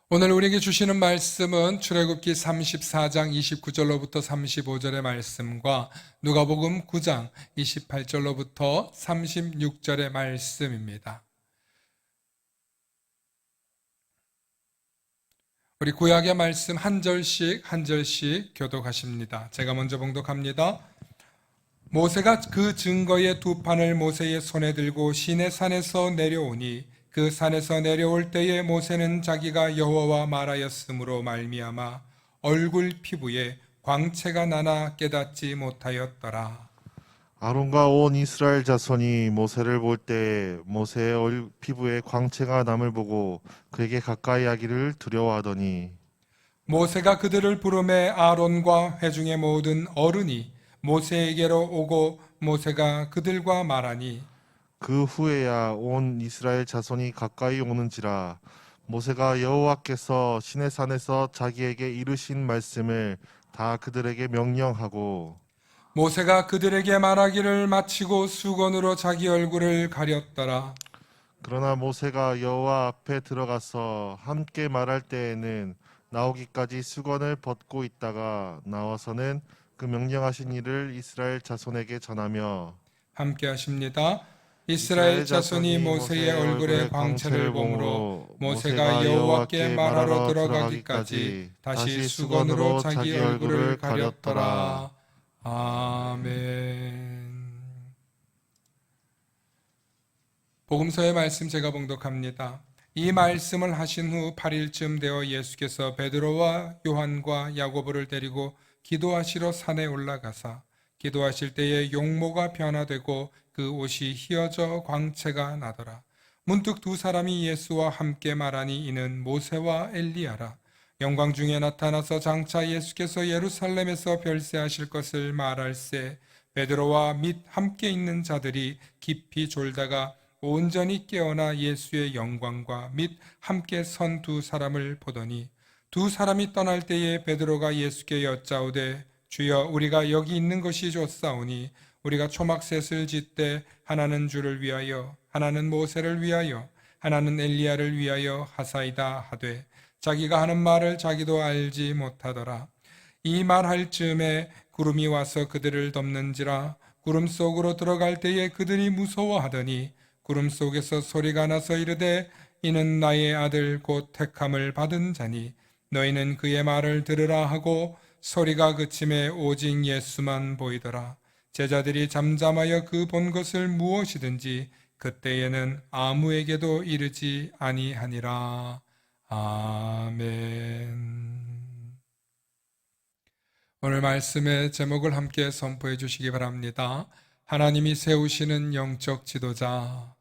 오늘 우리에게 주시는 말씀은 출애굽기 34장 29절로부터 35절의 말씀과 누가복음 9장 28절로부터 36절의 말씀입니다. 우리 구약의 말씀 한 절씩 교독하십니다. 제가 먼저 봉독합니다. 모세가 그 증거의 두 판을 모세의 손에 들고 시내산에서 내려오니 그 산에서 내려올 때에 모세는 자기가 여호와와 말하였으므로 말미암아 얼굴 피부에 광채가 나나 깨닫지 못하였더라. 아론과 온 이스라엘 자손이 모세를 볼 때 모세의 피부에 광채가 남을 보고 그에게 가까이 하기를 두려워하더니 모세가 그들을 부르매 아론과 회중의 모든 어른이 모세에게로 오고 모세가 그들과 말하니 그 후에야 온 이스라엘 자손이 가까이 오는지라. 모세가 여호와께서 시내산에서 자기에게 이르신 말씀을 다 그들에게 명령하고 모세가 그들에게 말하기를 마치고 수건으로 자기 얼굴을 가렸더라. 그러나 모세가 여호와 앞에 들어가서 함께 말할 때에는 나오기까지 수건을 벗고 있다가 나와서는 그 명령하신 일을 이스라엘 자손에게 전하며 함께 하십니다. 이스라엘 자손이 모세의 얼굴에 광채를 보므로 모세가 여호와께 말하러 들어가기까지 다시 수건으로 자기 얼굴을 가렸더라. 아멘. 복음서의 말씀 제가 봉독합니다. 이 말씀을 하신 후 8일쯤 되어 예수께서 베드로와 요한과 야고보를 데리고 기도하시러 산에 올라가사 기도하실 때에 용모가 변화되고 그 옷이 휘어져 광채가 나더라. 문득 두 사람이 예수와 함께 말하니 이는 모세와 엘리야라. 영광 중에 나타나서 장차 예수께서 예루살렘에서 별세하실 것을 말할세 베드로와 및 함께 있는 자들이 깊이 졸다가 온전히 깨어나 예수의 영광과 및 함께 선 두 사람을 보더니 두 사람이 떠날 때에 베드로가 예수께 여짜오되 주여 우리가 여기 있는 것이 좋사오니 우리가 초막셋을 짓되 하나는 주를 위하여 하나는 모세를 위하여 하나는 엘리야를 위하여 하사이다 하되 자기가 하는 말을 자기도 알지 못하더라. 이 말할 즈음에 구름이 와서 그들을 덮는지라. 구름 속으로 들어갈 때에 그들이 무서워하더니 구름 속에서 소리가 나서 이르되 이는 나의 아들 곧 택함을 받은 자니 너희는 그의 말을 들으라 하고 소리가 그침에 오직 예수만 보이더라. 제자들이 잠잠하여 그 본 것을 무엇이든지 그때에는 아무에게도 이르지 아니하니라. 아멘. 오늘 말씀의 제목을 함께 선포해 주시기 바랍니다. 하나님이 세우시는 영적 지도자.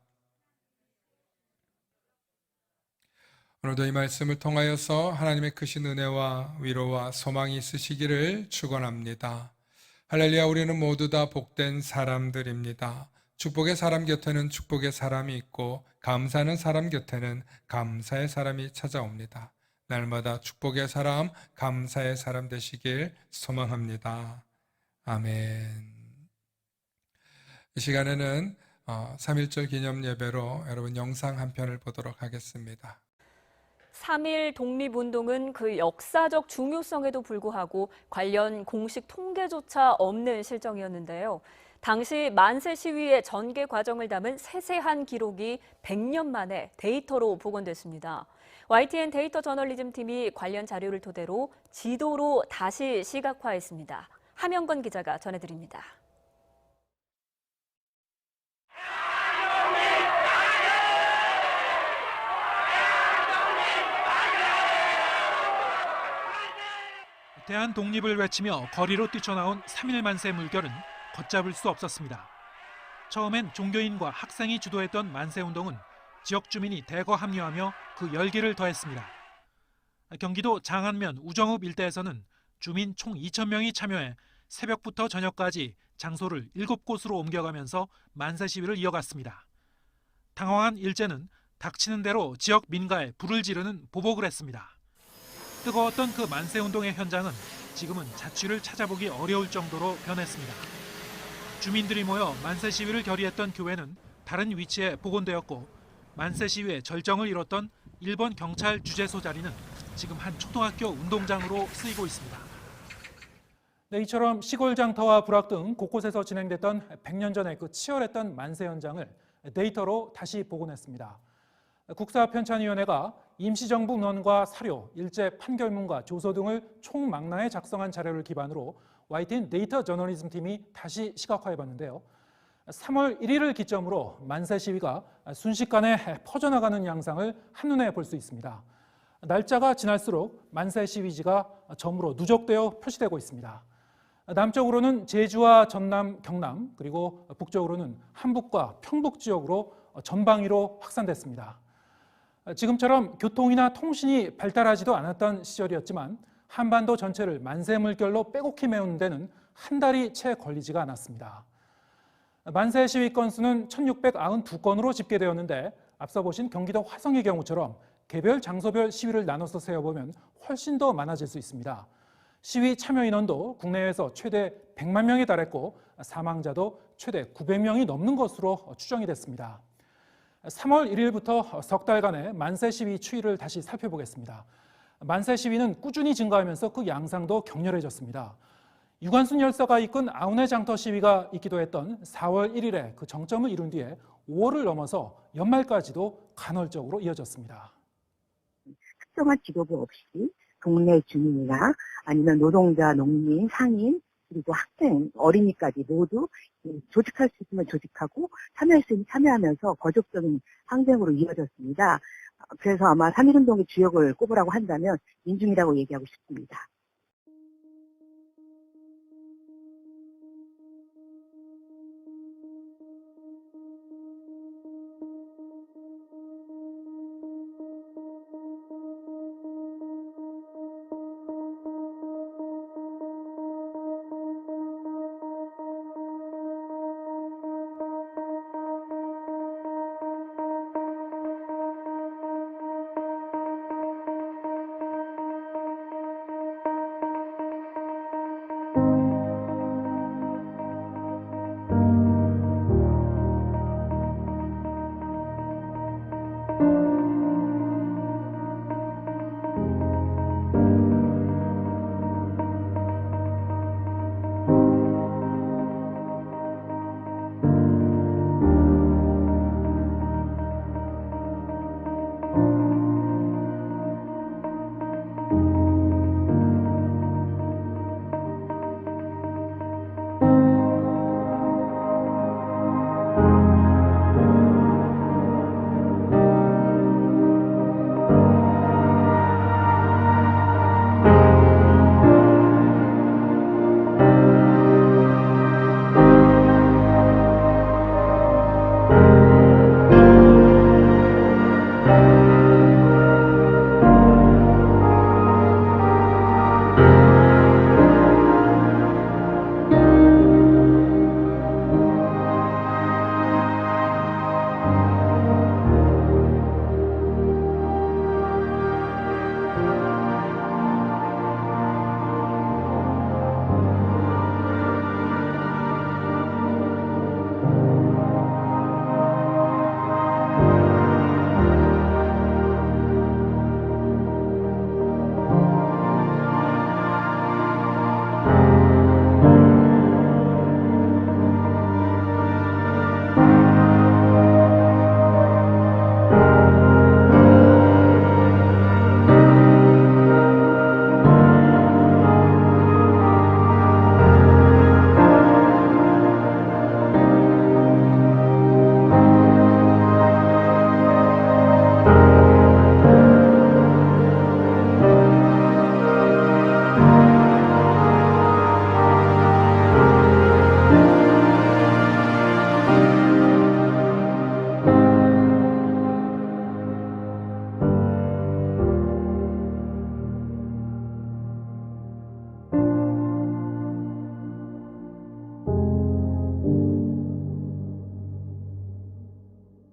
오늘도 이 말씀을 통하여서 하나님의 크신 은혜와 위로와 소망이 있으시기를 축원합니다. 할렐루야. 우리는 모두 다 복된 사람들입니다. 축복의 사람 곁에는 축복의 사람이 있고 감사하는 사람 곁에는 감사의 사람이 찾아옵니다. 날마다 축복의 사람, 감사의 사람 되시길 소망합니다. 아멘. 이 시간에는 3.1절 기념 예배로 여러분 영상 한 편을 보도록 하겠습니다. 3.1 독립운동은 그 역사적 중요성에도 불구하고 관련 공식 통계조차 없는 실정이었는데요. 당시 만세 시위의 전개 과정을 담은 세세한 기록이 100년 만에 데이터로 복원됐습니다. YTN 데이터 저널리즘 팀이 관련 자료를 토대로 지도로 다시 시각화했습니다. 함영건 기자가 전해드립니다. 대한 독립을 외치며 거리로 뛰쳐나온 3.1 만세 물결은 걷잡을 수 없었습니다. 처음엔 종교인과 학생이 주도했던 만세운동은 지역 주민이 대거 합류하며 그 열기를 더했습니다. 경기도 장안면 우정읍 일대에서는 주민 총 2,000명이 참여해 새벽부터 저녁까지 장소를 7곳으로 옮겨가면서 만세 시위를 이어갔습니다. 당황한 일제는 닥치는 대로 지역 민가에 불을 지르는 보복을 했습니다. 뜨거웠던 그 만세운동의 현장은 지금은 자취를 찾아보기 어려울 정도로 변했습니다. 주민들이 모여 만세 시위를 결의했던 교회는 다른 위치에 복원되었고 만세 시위의 절정을 이뤘던 일본 경찰 주재소 자리는 지금 한 초등학교 운동장으로 쓰이고 있습니다. 네, 이처럼 시골 장터와 부락 등 곳곳에서 진행됐던 100년 전의 그 치열했던 만세 현장을 데이터로 다시 복원했습니다. 국사편찬위원회가 임시정부 문헌과 사료, 일제 판결문과 조서 등을 총망라해 작성한 자료를 기반으로 YTN 데이터 저널리즘 팀이 다시 시각화해봤는데요. 3월 1일을 기점으로 만세 시위가 순식간에 퍼져나가는 양상을 한눈에 볼 수 있습니다. 날짜가 지날수록 만세 시위지가 점으로 누적되어 표시되고 있습니다. 남쪽으로는 제주와 전남, 경남, 그리고 북쪽으로는 한북과 평북 지역으로 전방위로 확산됐습니다. 지금처럼 교통이나 통신이 발달하지도 않았던 시절이었지만 한반도 전체를 만세 물결로 빼곡히 메우는 데는 한 달이 채 걸리지가 않았습니다. 만세 시위 건수는 1692건으로 집계되었는데 앞서 보신 경기도 화성의 경우처럼 개별 장소별 시위를 나눠서 세어보면 훨씬 더 많아질 수 있습니다. 시위 참여 인원도 국내에서 최대 100만 명에 달했고 사망자도 최대 900명이 넘는 것으로 추정이 됐습니다. 3월 1일부터 석 달간의 만세 시위 추이를 다시 살펴보겠습니다. 만세 시위는 꾸준히 증가하면서 그 양상도 격렬해졌습니다. 유관순 열사가 이끈 아우네 장터 시위가 있기도 했던 4월 1일에 그 정점을 이룬 뒤에 5월을 넘어서 연말까지도 간헐적으로 이어졌습니다. 특정한 직업이 없이 동네 주민이나 아니면 노동자, 농민, 상인, 그리고 학생, 어린이까지 모두 조직할 수 있으면 조직하고 참여할 수 있으면 참여하면서 거족적인 항쟁으로 이어졌습니다. 그래서 아마 3.1운동의 주역을 꼽으라고 한다면 민중이라고 얘기하고 싶습니다.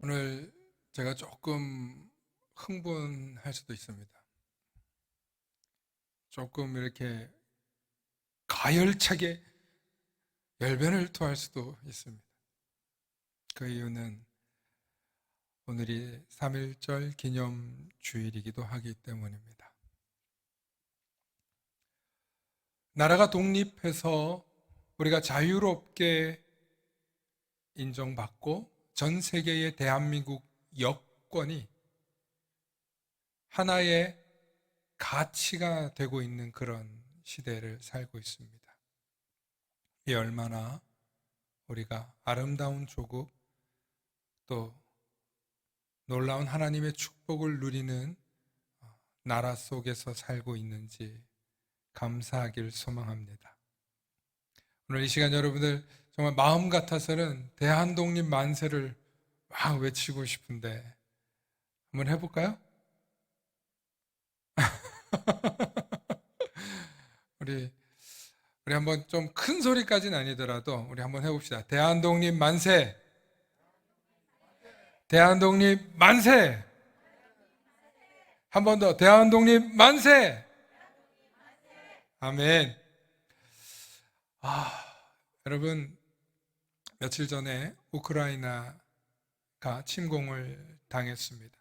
오늘 제가 조금 흥분할 수도 있습니다. 조금 이렇게 가열차게 열변을 토할 수도 있습니다. 그 이유는 오늘이 3.1절 기념 주일이기도 하기 때문입니다. 나라가 독립해서 우리가 자유롭게 인정받고 전 세계의 대한민국 여권이 하나의 가치가 되고 있는 그런 시대를 살고 있습니다. 이 얼마나 우리가 아름다운 조국, 또 놀라운 하나님의 축복을 누리는 나라 속에서 살고 있는지 감사하길 소망합니다. 오늘 이 시간 여러분들 정말 마음 같아서는 대한독립 만세를 막 외치고 싶은데 한번 해볼까요? 우리 한번 좀 큰 소리까지는 아니더라도 우리 한번 해봅시다. 대한독립 만세! 대한독립 만세! 한 번 더 대한독립 만세! 아멘. 여러분 며칠 전에 우크라이나가 침공을 당했습니다.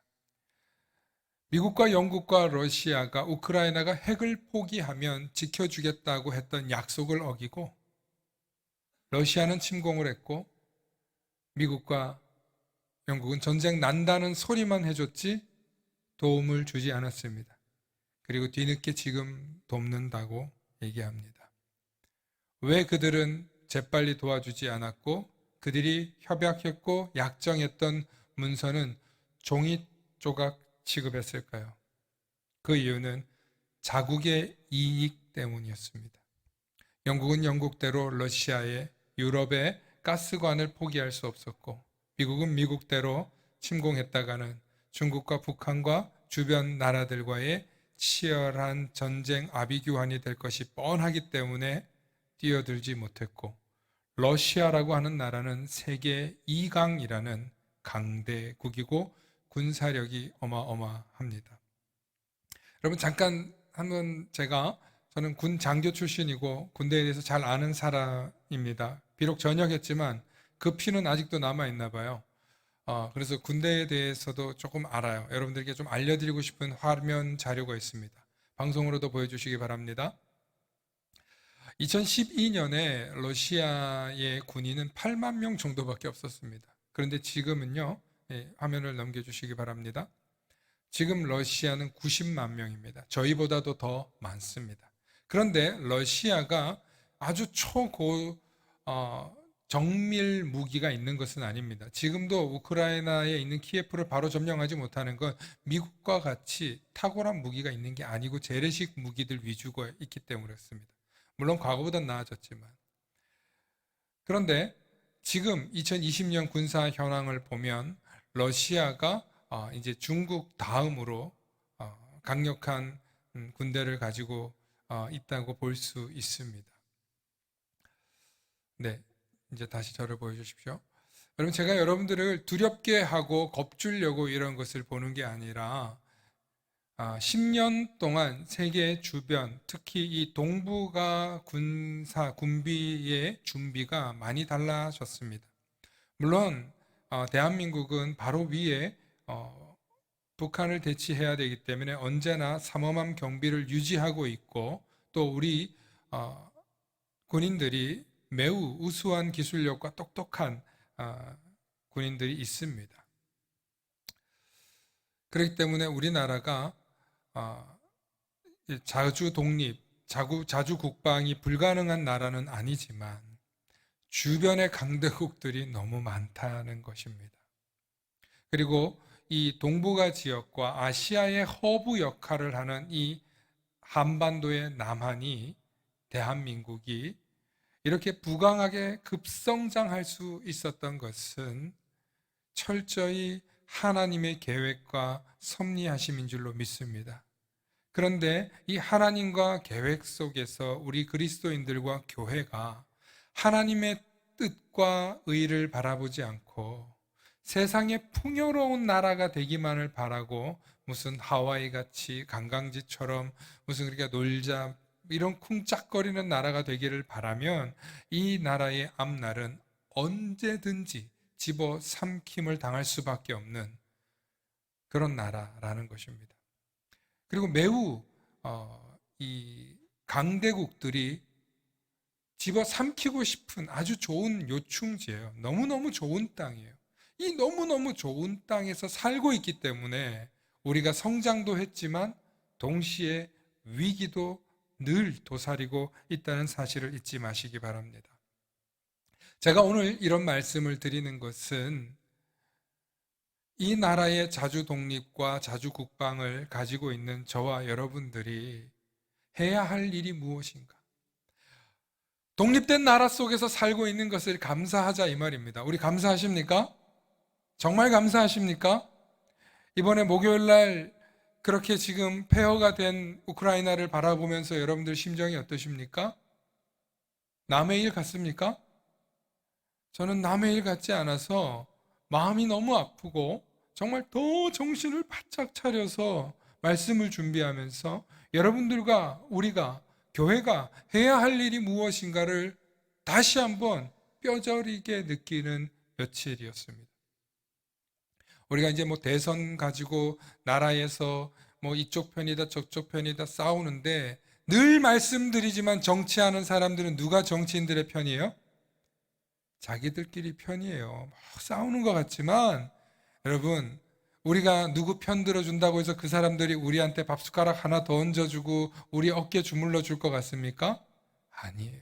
미국과 영국과 러시아가 우크라이나가 핵을 포기하면 지켜주겠다고 했던 약속을 어기고 러시아는 침공을 했고 미국과 영국은 전쟁 난다는 소리만 해줬지 도움을 주지 않았습니다. 그리고 뒤늦게 지금 돕는다고 얘기합니다. 왜 그들은 재빨리 도와주지 않았고 그들이 협약했고 약정했던 문서는 종이 조각 취급했을까요? 그 이유는 자국의 이익 때문이었습니다. 영국은 영국대로 러시아의 유럽의 가스관을 포기할 수 없었고 미국은 미국대로 침공했다가는 중국과 북한과 주변 나라들과의 치열한 전쟁 아비규환이 될 것이 뻔하기 때문에 뛰어들지 못했고 러시아라고 하는 나라는 세계 2강이라는 강대국이고 군사력이 어마어마합니다. 여러분 잠깐 한번 저는 군 장교 출신이고 군대에 대해서 잘 아는 사람입니다. 비록 전역했지만 그 피는 아직도 남아있나 봐요. 그래서 군대에 대해서도 조금 알아요. 여러분들께 좀 알려드리고 싶은 화면 자료가 있습니다. 방송으로도 보여주시기 바랍니다. 2012년에 러시아의 군인은 8만 명 정도밖에 없었습니다. 그런데 지금은요, 화면을 넘겨주시기 바랍니다. 지금 러시아는 90만 명입니다. 저희보다도 더 많습니다. 그런데 러시아가 아주 정밀 무기가 있는 것은 아닙니다. 지금도 우크라이나에 있는 키예프를 바로 점령하지 못하는 건 미국과 같이 탁월한 무기가 있는 게 아니고 재래식 무기들 위주가 있기 때문에 그렇습니다. 물론 과거보다는 나아졌지만. 그런데 지금 2020년 군사 현황을 보면 러시아가 이제 중국 다음으로 강력한 군대를 가지고 있다고 볼 수 있습니다. 네, 이제 다시 저를 보여주십시오. 여러분 제가 여러분들을 두렵게 하고 겁주려고 이런 것을 보는 게 아니라 10년 동안 세계 주변, 특히 이 동북아 군비의 준비가 많이 달라졌습니다. 물론 대한민국은 바로 위에 북한을 대치해야 되기 때문에 언제나 삼엄한 경비를 유지하고 있고 또 우리 군인들이 매우 우수한 기술력과 똑똑한 군인들이 있습니다. 그렇기 때문에 우리나라가 자주 독립, 자주 국방이 불가능한 나라는 아니지만 주변의 강대국들이 너무 많다는 것입니다. 그리고 이 동북아 지역과 아시아의 허브 역할을 하는 이 한반도의 남한이 대한민국이 이렇게 부강하게 급성장할 수 있었던 것은 철저히 하나님의 계획과 섭리하심인 줄로 믿습니다. 그런데 이 하나님과 계획 속에서 우리 그리스도인들과 교회가 하나님의 뜻과 의를 바라보지 않고 세상의 풍요로운 나라가 되기만을 바라고 무슨 하와이 같이 관광지처럼 무슨 그러니까 놀자 이런 쿵짝거리는 나라가 되기를 바라면 이 나라의 앞날은 언제든지 집어삼킴을 당할 수밖에 없는 그런 나라라는 것입니다. 그리고 매우 강대국들이 집어삼키고 싶은 아주 좋은 요충지예요. 너무너무 좋은 땅이에요. 이 너무너무 좋은 땅에서 살고 있기 때문에 우리가 성장도 했지만 동시에 위기도 늘 도사리고 있다는 사실을 잊지 마시기 바랍니다. 제가 오늘 이런 말씀을 드리는 것은 이 나라의 자주 독립과 자주 국방을 가지고 있는 저와 여러분들이 해야 할 일이 무엇인가? 독립된 나라 속에서 살고 있는 것을 감사하자 이 말입니다. 우리 감사하십니까? 정말 감사하십니까? 이번에 목요일 날 그렇게 지금 폐허가 된 우크라이나를 바라보면서 여러분들 심정이 어떠십니까? 남의 일 같습니까? 저는 남의 일 같지 않아서 마음이 너무 아프고 정말 더 정신을 바짝 차려서 말씀을 준비하면서 여러분들과 우리가 교회가 해야 할 일이 무엇인가를 다시 한번 뼈저리게 느끼는 며칠이었습니다. 우리가 이제 뭐 대선 가지고 나라에서 뭐 이쪽 편이다 저쪽 편이다 싸우는데 늘 말씀드리지만 정치하는 사람들은 누가 정치인들의 편이에요? 자기들끼리 편이에요. 막 싸우는 것 같지만 여러분, 우리가 누구 편 들어준다고 해서 그 사람들이 우리한테 밥숟가락 하나 더 얹어주고 우리 어깨 주물러 줄 것 같습니까? 아니에요.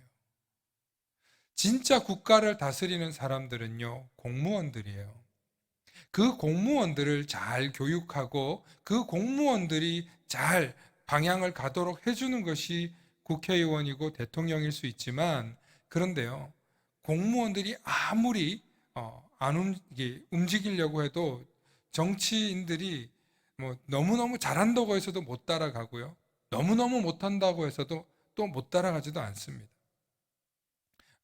진짜 국가를 다스리는 사람들은요, 공무원들이에요. 그 공무원들을 잘 교육하고 그 공무원들이 잘 방향을 가도록 해주는 것이 국회의원이고 대통령일 수 있지만, 그런데요, 공무원들이 아무리 안 움직이려고 해도 정치인들이 뭐 너무너무 잘한다고 해서도 못 따라가고요, 너무너무 못한다고 해서도 또 못 따라가지도 않습니다.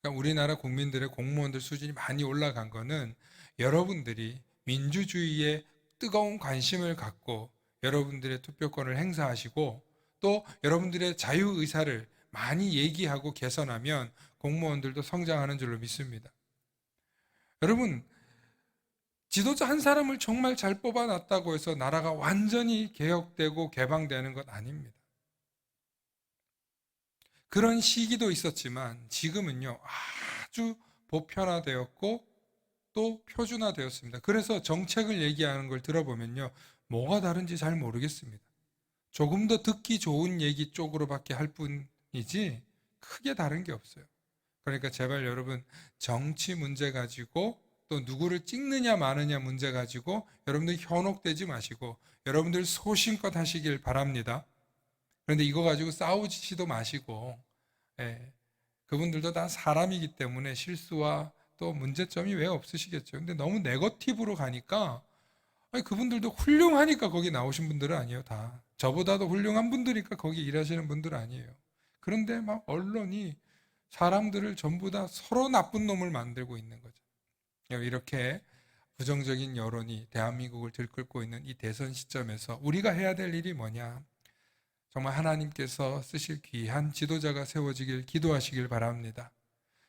그러니까 우리나라 국민들의 공무원들 수준이 많이 올라간 거는 여러분들이 민주주의에 뜨거운 관심을 갖고 여러분들의 투표권을 행사하시고 또 여러분들의 자유의사를 많이 얘기하고 개선하면 공무원들도 성장하는 줄로 믿습니다. 여러분, 지도자 한 사람을 정말 잘 뽑아놨다고 해서 나라가 완전히 개혁되고 개방되는 것 아닙니다. 그런 시기도 있었지만 지금은요, 아주 보편화되었고 또 표준화되었습니다. 그래서 정책을 얘기하는 걸 들어보면요, 뭐가 다른지 잘 모르겠습니다. 조금 더 듣기 좋은 얘기 쪽으로밖에 할 뿐이지 크게 다른 게 없어요. 그러니까 제발 여러분, 정치 문제 가지고 또 누구를 찍느냐 마느냐 문제 가지고 여러분들 현혹되지 마시고 여러분들 소신껏 하시길 바랍니다. 그런데 이거 가지고 싸우지도 마시고, 그분들도 다 사람이기 때문에 실수와 또 문제점이 왜 없으시겠죠. 근데 너무 네거티브로 가니까, 그분들도 훌륭하니까 거기 나오신 분들은 아니에요. 다 저보다도 훌륭한 분들이니까 거기 일하시는 분들 아니에요. 그런데 막 언론이 사람들을 전부 다 서로 나쁜 놈을 만들고 있는 거죠. 이렇게 부정적인 여론이 대한민국을 들끓고 있는 이 대선 시점에서 우리가 해야 될 일이 뭐냐? 정말 하나님께서 쓰실 귀한 지도자가 세워지길 기도하시길 바랍니다.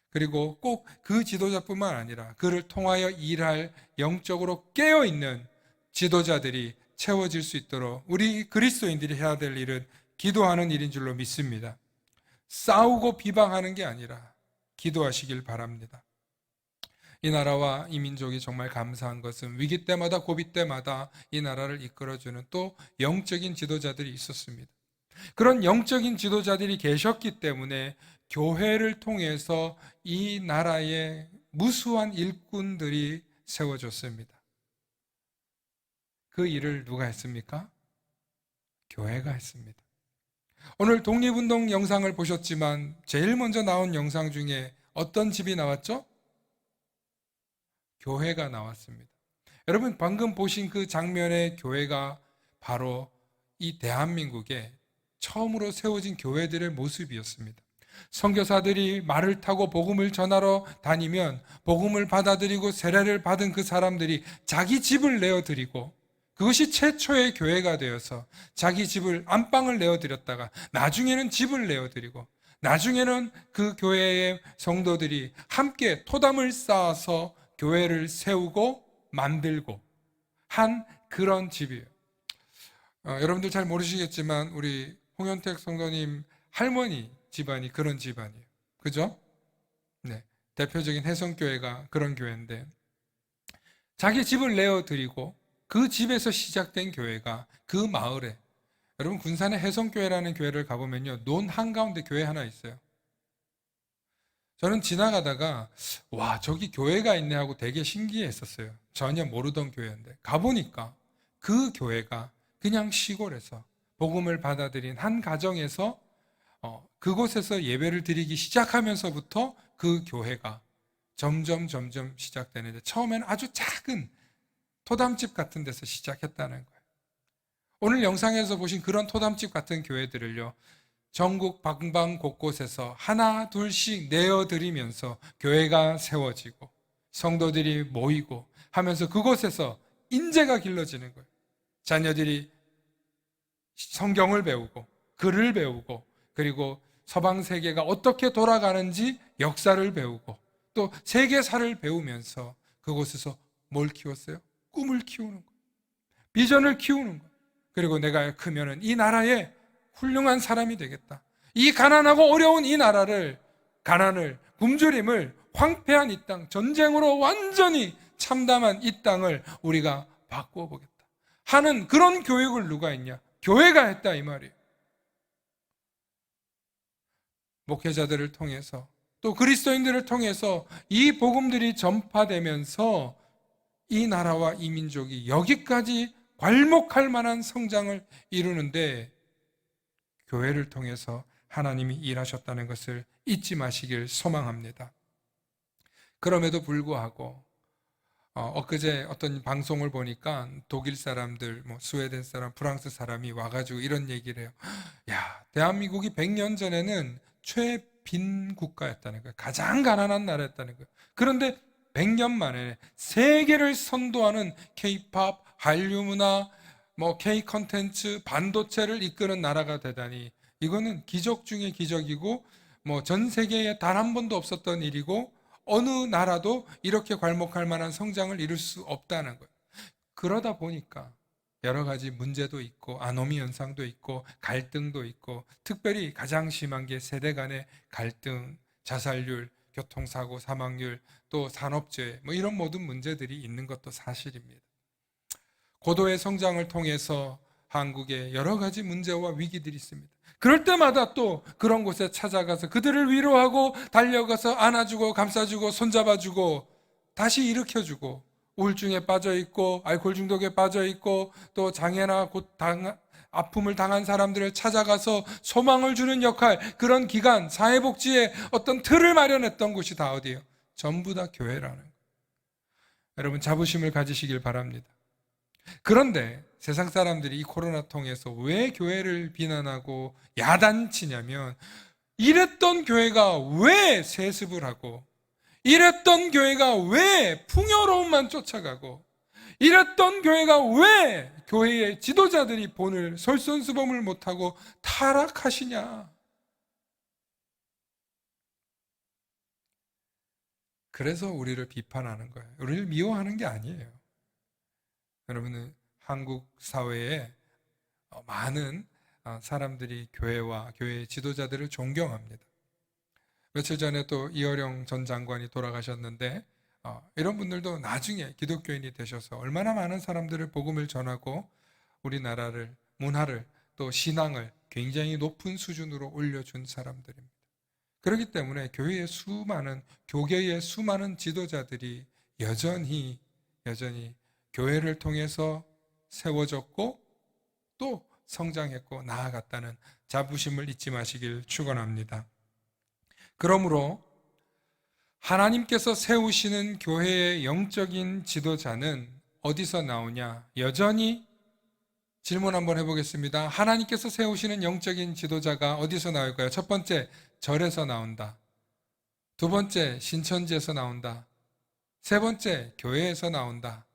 그리고 꼭 그 지도자뿐만 아니라 그를 통하여 일할 영적으로 깨어있는 지도자들이 채워질 수 있도록 우리 그리스도인들이 해야 될 일은 기도하는 일인 줄로 믿습니다. 싸우고 비방하는 게 아니라 기도하시길 바랍니다. 이 나라와 이 민족이 정말 감사한 것은 위기 때마다 고비 때마다 이 나라를 이끌어주는 또 영적인 지도자들이 있었습니다. 그런 영적인 지도자들이 계셨기 때문에 교회를 통해서 이 나라의 무수한 일꾼들이 세워졌습니다. 그 일을 누가 했습니까? 교회가 했습니다. 오늘 독립운동 영상을 보셨지만 제일 먼저 나온 영상 중에 어떤 집이 나왔죠? 교회가 나왔습니다. 여러분, 방금 보신 그 장면의 교회가 바로 이 대한민국에 처음으로 세워진 교회들의 모습이었습니다. 선교사들이 말을 타고 복음을 전하러 다니면 복음을 받아들이고 세례를 받은 그 사람들이 자기 집을 내어드리고, 그것이 최초의 교회가 되어서 자기 집을 안방을 내어드렸다가 나중에는 집을 내어드리고, 나중에는 그 교회의 성도들이 함께 토담을 쌓아서 교회를 세우고 만들고 한 그런 집이에요. 여러분들 잘 모르시겠지만 우리 홍현택 성도님 할머니 집안이 그런 집안이에요. 그죠? 네. 대표적인 혜성교회가 그런 교회인데, 자기 집을 내어드리고 그 집에서 시작된 교회가 그 마을에, 여러분 군산에 혜성교회라는 교회를 가보면요, 논 한가운데 교회 하나 있어요. 저는 지나가다가 와, 저기 교회가 있네 하고 되게 신기했었어요. 전혀 모르던 교회인데 가보니까 그 교회가 그냥 시골에서 복음을 받아들인 한 가정에서 그곳에서 예배를 드리기 시작하면서부터 그 교회가 점점 시작되는데, 처음에는 아주 작은 토담집 같은 데서 시작했다는 거예요. 오늘 영상에서 보신 그런 토담집 같은 교회들을요, 전국 방방 곳곳에서 하나 둘씩 내어드리면서 교회가 세워지고 성도들이 모이고 하면서 그곳에서 인재가 길러지는 거예요. 자녀들이 성경을 배우고 글을 배우고, 그리고 서방 세계가 어떻게 돌아가는지 역사를 배우고, 또 세계사를 배우면서 그곳에서 뭘 키웠어요? 꿈을 키우는 거예요. 비전을 키우는 거예요. 그리고 내가 크면은 이 나라에 훌륭한 사람이 되겠다. 이 가난하고 어려운 이 나라를, 가난을, 굶주림을, 황폐한 이 땅, 전쟁으로 완전히 참담한 이 땅을 우리가 바꾸어 보겠다 하는 그런 교육을 누가 했냐? 교회가 했다, 이 말이에요. 목회자들을 통해서, 또 그리스도인들을 통해서 이 복음들이 전파되면서 이 나라와 이 민족이 여기까지 괄목할 만한 성장을 이루는데 교회를 통해서 하나님이 일하셨다는 것을 잊지 마시길 소망합니다. 그럼에도 불구하고 엊그제 어떤 방송을 보니까 독일 사람들, 스웨덴 사람, 프랑스 사람이 와가지고 이런 얘기를 해요. 야, 대한민국이 100년 전에는 최빈 국가였다는 거예요. 가장 가난한 나라였다는 거예요. 그런데 100년 만에 세계를 선도하는 K-팝, 한류 문화, K 컨텐츠, 반도체를 이끄는 나라가 되다니, 이거는 기적 중의 기적이고 전 세계에 단 한 번도 없었던 일이고 어느 나라도 이렇게 괄목할 만한 성장을 이룰 수 없다는 거예요. 그러다 보니까 여러 가지 문제도 있고 아노미 현상도 있고 갈등도 있고, 특별히 가장 심한 게 세대 간의 갈등, 자살률, 교통사고 사망률, 또 산업재해, 이런 모든 문제들이 있는 것도 사실입니다. 고도의 성장을 통해서 한국에 여러 가지 문제와 위기들이 있습니다. 그럴 때마다 또 그런 곳에 찾아가서 그들을 위로하고 달려가서 안아주고 감싸주고 손잡아주고 다시 일으켜주고, 우울증에 빠져있고 알코올 중독에 빠져있고 또 장애나 아픔을 당한 사람들을 찾아가서 소망을 주는 역할, 그런 기관, 사회복지의 어떤 틀을 마련했던 곳이 다 어디예요? 전부 다 교회라는 거예요. 여러분, 자부심을 가지시길 바랍니다. 그런데 세상 사람들이 이 코로나 통해서 왜 교회를 비난하고 야단치냐면, 이랬던 교회가 왜 세습을 하고, 이랬던 교회가 왜 풍요로움만 쫓아가고, 이랬던 교회가 왜 교회의 지도자들이 본을 솔선수범을 못하고 타락하시냐. 그래서 우리를 비판하는 거예요. 우리를 미워하는 게 아니에요. 여러분은 한국 사회에 많은 사람들이 교회와 교회의 지도자들을 존경합니다. 며칠 전에 또 이어령 전 장관이 돌아가셨는데, 이런 분들도 나중에 기독교인이 되셔서 얼마나 많은 사람들을 복음을 전하고 우리나라를, 문화를, 또 신앙을 굉장히 높은 수준으로 올려준 사람들입니다. 그렇기 때문에 교계의 수많은 지도자들이 여전히 교회를 통해서 세워졌고 또 성장했고 나아갔다는 자부심을 잊지 마시길 축원합니다. 그러므로 하나님께서 세우시는 교회의 영적인 지도자는 어디서 나오냐? 여전히 질문 한번 해보겠습니다. 하나님께서 세우시는 영적인 지도자가 어디서 나올까요? 첫 번째, 절에서 나온다. 두 번째, 신천지에서 나온다. 세 번째, 교회에서 나온다.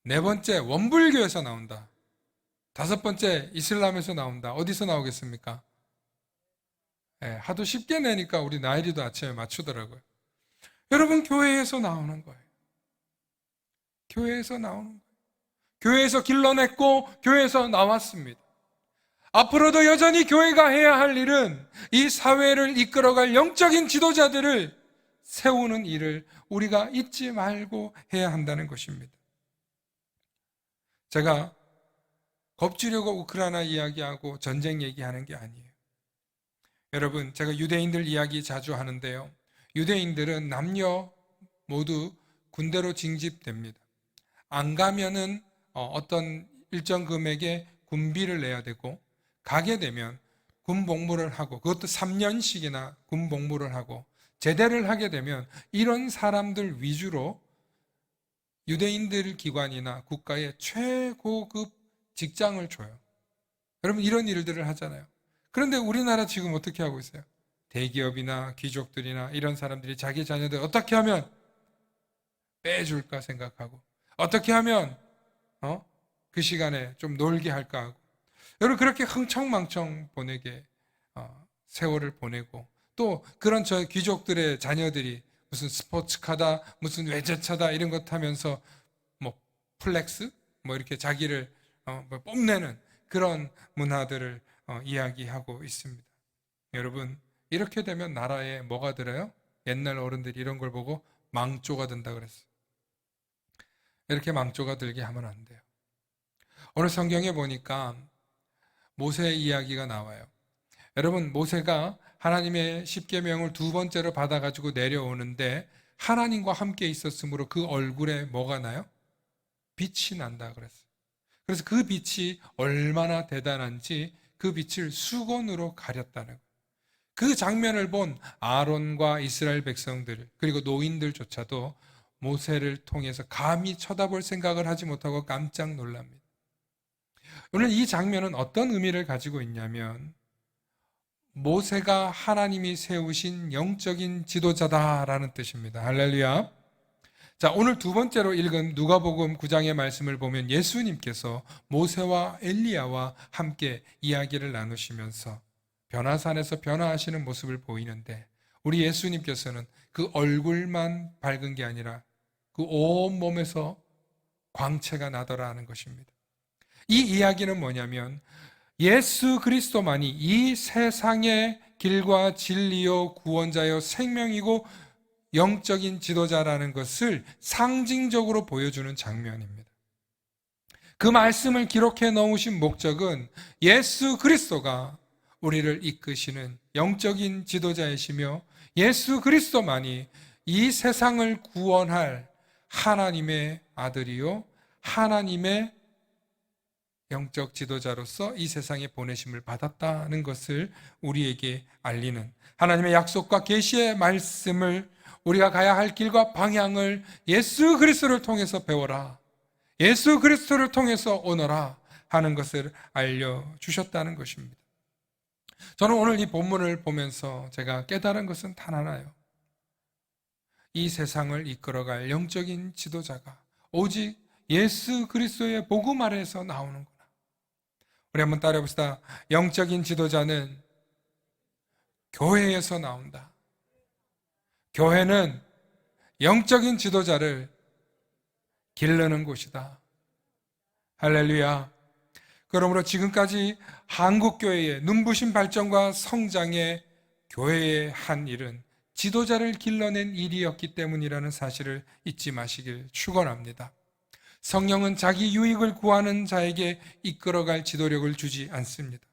네 번째, 원불교에서 나온다. 다섯 번째, 이슬람에서 나온다. 어디서 나오겠습니까? 하도 쉽게 내니까 우리 나일이도 아침에 맞추더라고요. 여러분, 교회에서 나오는 거예요. 교회에서 나오는 거예요. 교회에서 길러냈고 교회에서 나왔습니다. 앞으로도 여전히 교회가 해야 할 일은 이 사회를 이끌어갈 영적인 지도자들을 세우는 일을 우리가 잊지 말고 해야 한다는 것입니다. 제가 겁주려고 우크라이나 이야기하고 전쟁 얘기하는 게 아니에요. 여러분, 제가 유대인들 이야기 자주 하는데요. 유대인들은 남녀 모두 군대로 징집됩니다. 안 가면은 어떤 일정 금액의 군비를 내야 되고, 가게 되면 군복무를 하고, 그것도 3년씩이나 군복무를 하고, 제대를 하게 되면 이런 사람들 위주로 유대인들 기관이나 국가에 최고급 직장을 줘요. 여러분, 이런 일들을 하잖아요. 그런데 우리나라 지금 어떻게 하고 있어요? 대기업이나 귀족들이나 이런 사람들이 자기 자녀들 어떻게 하면 빼줄까 생각하고, 어떻게 하면 그 시간에 좀 놀게 할까 하고, 여러분, 그렇게 흥청망청 보내게 세월을 보내고, 또 그런 저 귀족들의 자녀들이 무슨 스포츠카다, 무슨 외제차다 이런 것 타면서 뭐 플렉스, 뭐 이렇게 자기를 뭐 뽐내는 그런 문화들을 이야기하고 있습니다. 여러분, 이렇게 되면 나라에 뭐가 들어요? 옛날 어른들이 이런 걸 보고 망조가 든다 그랬어요. 이렇게 망조가 들게 하면 안 돼요. 오늘 성경에 보니까 모세 이야기가 나와요. 여러분, 모세가 하나님의 십계명을 두 번째로 받아가지고 내려오는데 하나님과 함께 있었으므로 그 얼굴에 뭐가 나요? 빛이 난다 그랬어요. 그래서 그 빛이 얼마나 대단한지 그 빛을 수건으로 가렸다는 거예요. 그 장면을 본 아론과 이스라엘 백성들, 그리고 노인들조차도 모세를 통해서 감히 쳐다볼 생각을 하지 못하고 깜짝 놀랍니다. 오늘 이 장면은 어떤 의미를 가지고 있냐면, 모세가 하나님이 세우신 영적인 지도자다라는 뜻입니다. 할렐루야. 자, 오늘 두 번째로 읽은 누가복음 9장의 말씀을 보면 예수님께서 모세와 엘리야와 함께 이야기를 나누시면서 변화산에서 변화하시는 모습을 보이는데, 우리 예수님께서는 그 얼굴만 밝은 게 아니라 그 온몸에서 광채가 나더라는 것입니다. 이 이야기는 뭐냐면, 예수 그리스도만이 이 세상의 길과 진리요 구원자요 생명이고 영적인 지도자라는 것을 상징적으로 보여주는 장면입니다. 그 말씀을 기록해 놓으신 목적은 예수 그리스도가 우리를 이끄시는 영적인 지도자이시며, 예수 그리스도만이 이 세상을 구원할 하나님의 아들이요 하나님의 영적 지도자로서 이 세상에 보내심을 받았다는 것을 우리에게 알리는, 하나님의 약속과 계시의 말씀을, 우리가 가야 할 길과 방향을 예수 그리스도를 통해서 배워라, 예수 그리스도를 통해서 오너라 하는 것을 알려주셨다는 것입니다. 저는 오늘 이 본문을 보면서 제가 깨달은 것은 단 하나예요. 이 세상을 이끌어갈 영적인 지도자가 오직 예수 그리스도의 복음 아래에서 나오는구나. 우리 한번 따라해 봅시다. 영적인 지도자는 교회에서 나온다. 교회는 영적인 지도자를 기르는 곳이다. 할렐루야. 그러므로 지금까지 한국교회의 눈부신 발전과 성장의 교회의 한 일은 지도자를 길러낸 일이었기 때문이라는 사실을 잊지 마시길 축원합니다. 성령은 자기 유익을 구하는 자에게 이끌어갈 지도력을 주지 않습니다.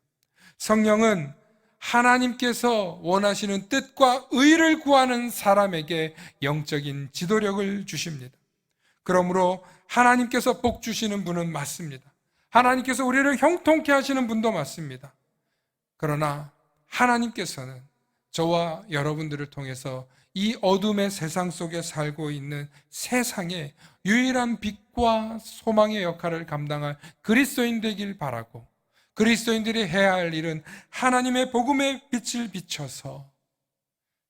성령은 하나님께서 원하시는 뜻과 의를 구하는 사람에게 영적인 지도력을 주십니다. 그러므로 하나님께서 복 주시는 분은 맞습니다. 하나님께서 우리를 형통케 하시는 분도 맞습니다. 그러나 하나님께서는 저와 여러분들을 통해서 이 어둠의 세상 속에 살고 있는 세상에 유일한 빛과 소망의 역할을 감당할 그리스도인 되길 바라고, 그리스도인들이 해야 할 일은 하나님의 복음의 빛을 비춰서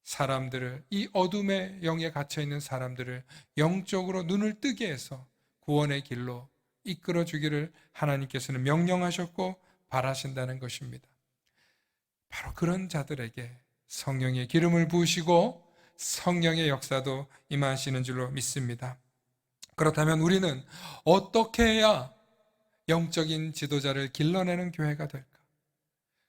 사람들을, 이 어둠의 영에 갇혀있는 사람들을 영적으로 눈을 뜨게 해서 구원의 길로 이끌어 주기를 하나님께서는 명령하셨고 바라신다는 것입니다. 바로 그런 자들에게 성령의 기름을 부으시고 성령의 역사도 임하시는 줄로 믿습니다. 그렇다면 우리는 어떻게 해야 영적인 지도자를 길러내는 교회가 될까?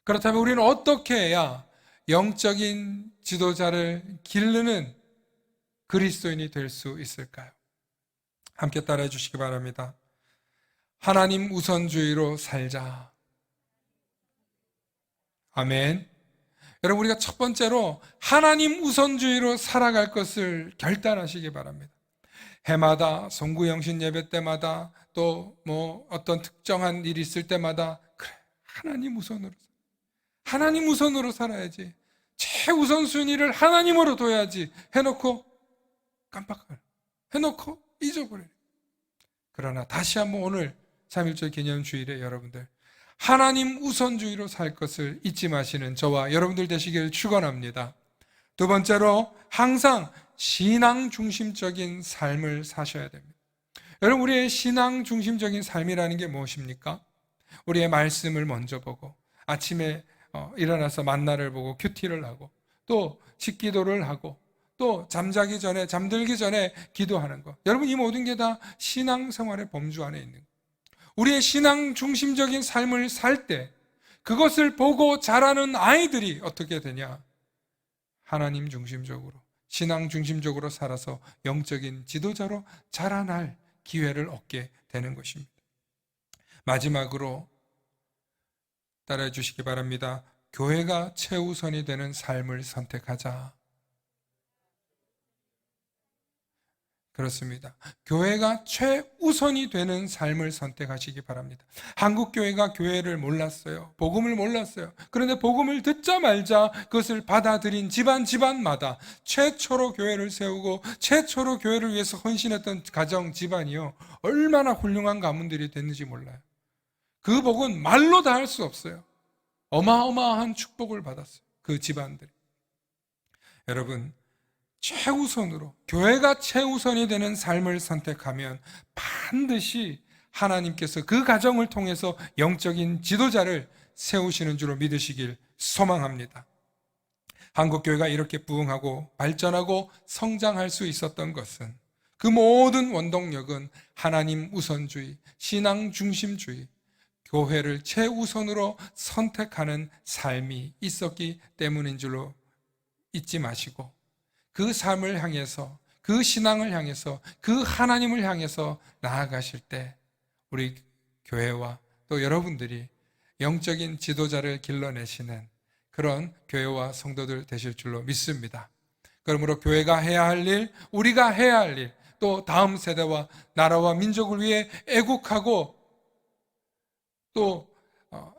그렇다면 우리는 어떻게 해야 영적인 지도자를 기르는 그리스도인이 될 수 있을까요? 함께 따라해 주시기 바랍니다. 하나님 우선주의로 살자. 아멘. 여러분, 우리가 첫 번째로 하나님 우선주의로 살아갈 것을 결단하시기 바랍니다. 해마다 송구영신 예배 때마다 또 어떤 특정한 일이 있을 때마다 그래, 하나님 우선으로 살아야지, 최우선 순위를 하나님으로 둬야지 해놓고 깜빡을 해놓고 잊어버려요. 그러나 다시 한번 오늘 3.1절 기념주일에 여러분들 하나님 우선주의로 살 것을 잊지 마시는 저와 여러분들 되시기를 축원합니다. 두 번째로 항상 신앙 중심적인 삶을 사셔야 됩니다. 여러분, 우리의 신앙 중심적인 삶이라는 게 무엇입니까? 우리의 말씀을 먼저 보고 아침에 일어나서 만나를 보고 큐티를 하고 또 식기도를 하고 또 잠들기 전에 기도하는 것. 여러분, 이 모든 게 다 신앙생활의 범주 안에 있는 것. 우리의 신앙 중심적인 삶을 살 때 그것을 보고 자라는 아이들이 어떻게 되냐? 하나님 중심적으로, 신앙 중심적으로 살아서 영적인 지도자로 자라날 기회를 얻게 되는 것입니다. 마지막으로 따라해 주시기 바랍니다. 교회가 최우선이 되는 삶을 선택하자. 그렇습니다. 교회가 최우선이 되는 삶을 선택하시기 바랍니다. 한국 교회가 교회를 몰랐어요. 복음을 몰랐어요. 그런데 복음을 듣자마자 그것을 받아들인 집안마다 최초로 교회를 세우고 최초로 교회를 위해서 헌신했던 가정, 집안이요, 얼마나 훌륭한 가문들이 됐는지 몰라요. 그 복은 말로 다 할 수 없어요. 어마어마한 축복을 받았어요, 그 집안들이. 여러분, 최우선으로, 교회가 최우선이 되는 삶을 선택하면 반드시 하나님께서 그 가정을 통해서 영적인 지도자를 세우시는 줄로 믿으시길 소망합니다. 한국교회가 이렇게 부흥하고 발전하고 성장할 수 있었던 것은, 그 모든 원동력은 하나님 우선주의, 신앙 중심주의, 교회를 최우선으로 선택하는 삶이 있었기 때문인 줄로 잊지 마시고, 그 삶을 향해서, 그 신앙을 향해서, 그 하나님을 향해서 나아가실 때 우리 교회와 또 여러분들이 영적인 지도자를 길러내시는 그런 교회와 성도들 되실 줄로 믿습니다. 그러므로 교회가 해야 할 일, 우리가 해야 할 일, 또 다음 세대와 나라와 민족을 위해 애국하고 또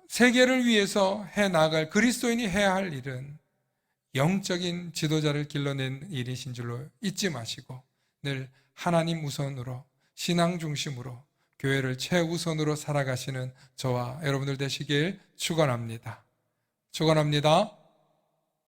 세계를 위해서 해나갈 그리스도인이 해야 할 일은 영적인 지도자를 길러낸 일이신 줄로 잊지 마시고 늘 하나님 우선으로, 신앙 중심으로 교회를 최우선으로 살아가시는 저와 여러분들 되시길 축원합니다. 축원합니다.